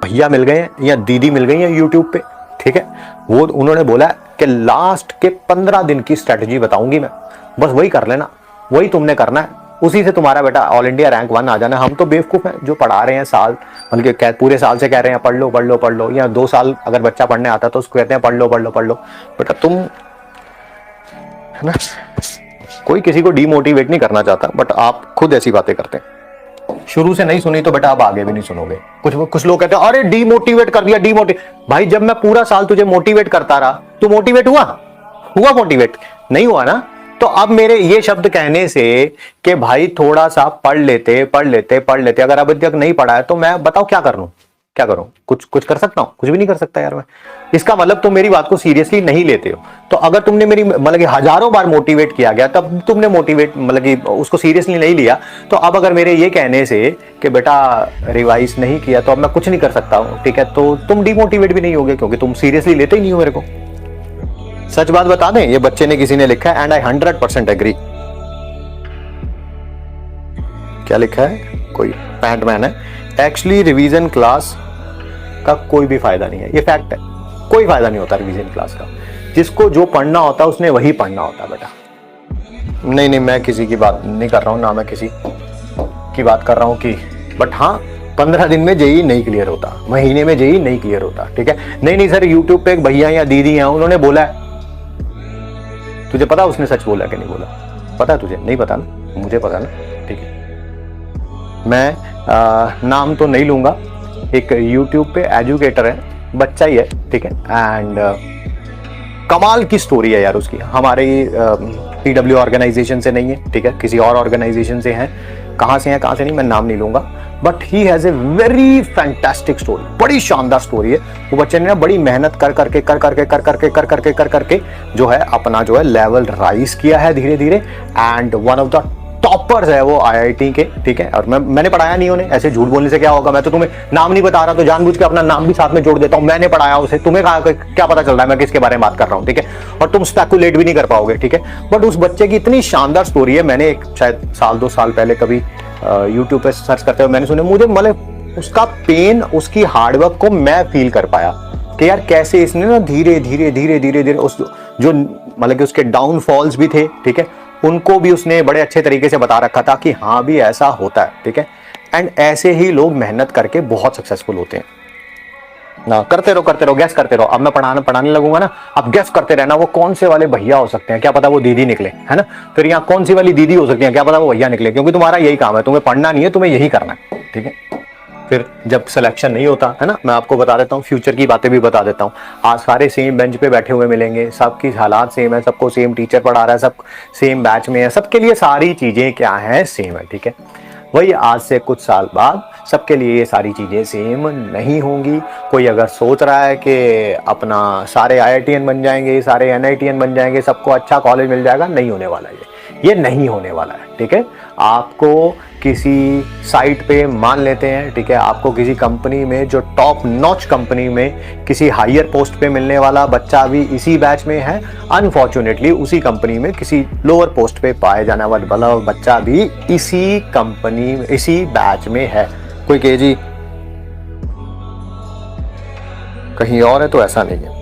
भैया मिल गए हैं या दीदी मिल गई है यूट्यूब पे, ठीक है, वो उन्होंने बोला कि लास्ट के 15 दिन की स्ट्रेटजी बताऊंगी मैं, बस वही कर लेना, वही तुमने करना है, उसी से तुम्हारा बेटा ऑल इंडिया रैंक 1 आ जाना। हम तो बेवकूफ हैं जो पढ़ा रहे हैं साल, बल्कि पूरे साल से कह रहे हैं पढ़ लो पढ़ लो पढ़ लो, या 2 साल अगर बच्चा पढ़ने आता तो उसको कहते हैं पढ़ लो पढ़ लो पढ़ लो। बेटा तुम, है ना, कोई किसी को डीमोटिवेट नहीं करना चाहता, बट आप खुद ऐसी बातें करते हैं। शुरू से नहीं सुनी तो बेटा आप आगे भी नहीं सुनोगे। कुछ लोग कहते हैं अरे डीमोटिवेट कर दिया, डीमोटिवेट। भाई जब मैं पूरा साल तुझे मोटिवेट करता रहा, तू मोटिवेट हुआ मोटिवेट नहीं हुआ ना। तो अब मेरे ये शब्द कहने से कि भाई थोड़ा सा पढ़ लेते, अगर अभी तक नहीं पढ़ा है तो मैं बताओ क्या करूं, कुछ कर सकता हूं? कुछ भी नहीं कर सकता यार मैं। इसका मतलब तुम मेरी बात को सीरियसली नहीं लेते हो। तो अगर तुमने मेरी मतलब कि हजारों बार मोटिवेट किया गया, तब तुमने मोटिवेट मतलब कि उसको सीरियसली नहीं लिया, तो अब अगर मेरे ये कहने से कि बेटा रिवाइज नहीं किया तो अब मैं कुछ नहीं कर सकता हूं, ठीक है, तो तुम डिमोटिवेट भी नहीं होगे क्योंकि तुम सीरियसली लेते ही नहीं हो मेरे को। सच बात बता दें, ये बच्चे ने किसी ने लिखा है एंड आई 100% एग्री। क्या लिखा है? कोई पैंटमैन है, एक्चुअली रिवीजन क्लास का कोई भी फायदा नहीं है। ये फैक्ट है, कोई फायदा नहीं होता रिवीजन क्लास का। जिसको जो पढ़ना होता है उसने वही पढ़ना होता है बेटा। नहीं मैं किसी की बात नहीं कर रहा हूं, ना मैं किसी की बात कर रहा हूं कि, बट हाँ 15 दिन में जेई नहीं क्लियर होता, महीने में जेई नहीं क्लियर होता, ठीक है। नहीं सर, यूट्यूब पे एक भैया या दीदी हैं, उन्होंने बोला है। तुझे पता उसने सच बोला कि नहीं बोला? पता है तुझे? नहीं पता ना, मुझे पता ना, ठीक है। मैं नाम तो नहीं लूंगा, एक यूट्यूब पे एजुकेटर है, बच्चा ही है, ठीक है, एंड कमाल की स्टोरी है यार उसकी। हमारे PW ऑर्गेनाइजेशन से नहीं है, ठीक है, किसी और ऑर्गेनाइजेशन से है। कहाँ से नहीं, मैं नाम नहीं लूंगा, but he has a very fantastic story, बड़ी शानदार स्टोरी है। वो बच्चे ने ना बड़ी मेहनत कर करके जो है अपना जो है लेवल राइज किया है धीरे धीरे, and one of the toppers है वो IIT के, ठीक है। और मैंने पढ़ाया नहीं उन्हें, ऐसे झूठ बोलने से क्या होगा। मैं तो तुम्हें नाम नहीं बता रहा, तो जानबूझ के अपना नाम भी साथ में जोड़ देता हूं, मैंने पढ़ाया उसे। तुम्हें क्या पता चल रहा है मैं किसके बारे में बात कर रहा हूं, ठीक है, और तुम स्पेकुलेट भी नहीं कर पाओगे, ठीक है। बट उस बच्चे की इतनी शानदार स्टोरी है, मैंने एक शायद साल 2 साल पहले कभी यूट्यूब पे सर्च करते हुए मैंने सुना, मुझे मतलब उसका पेन, उसकी हार्डवर्क को मैं फील कर पाया कि यार कैसे इसने ना धीरे धीरे उस जो मतलब कि उसके डाउनफॉल्स भी थे, ठीक है, उनको भी उसने बड़े अच्छे तरीके से बता रखा था कि हाँ भी ऐसा होता है, ठीक है। एंड ऐसे ही लोग मेहनत करके बहुत सक्सेसफुल होते हैं ना। करते रहो, गैस करते रहो। अब मैं पढ़ाने लगूंगा ना, अब गैस करते रहना वो कौन से वाले भैया हो सकते हैं, क्या पता वो दीदी निकले, है ना। फिर यहाँ कौन सी वाली दीदी हो सकती है, क्या पता वो भैया निकले, क्योंकि तुम्हारा यही काम है, तुम्हें पढ़ना नहीं है, तुम्हें यही करना है, ठीक है। फिर जब सिलेक्शन नहीं होता है ना, मैं आपको बता देता हूँ, फ्यूचर की बातें भी बता देता हूँ। आज सारे सेम बेंच पे बैठे हुए मिलेंगे, सबकी हालात सेम है, सबको सेम टीचर पढ़ा रहा है, सब सेम बैच में है, सबके लिए सारी चीजें क्या है, सेम है, ठीक है। वही आज से कुछ साल बाद सबके लिए ये सारी चीजें सेम नहीं होंगी। कोई अगर सोच रहा है कि अपना सारे IITian बन जाएंगे, सारे NITian बन जाएंगे, सबको अच्छा कॉलेज मिल जाएगा, नहीं होने वाला ये नहीं होने वाला है, ठीक है। आपको किसी साइट पे मान लेते हैं, ठीक है, आपको किसी कंपनी में, जो टॉप नॉच कंपनी में किसी हायर पोस्ट पे मिलने वाला बच्चा भी इसी बैच में है। अनफॉर्चुनेटली उसी कंपनी में किसी लोअर पोस्ट पे पाए जाने वाला बच्चा भी इसी कंपनी, इसी बैच में है। कोई कहे जी कहीं और है, तो ऐसा नहीं है।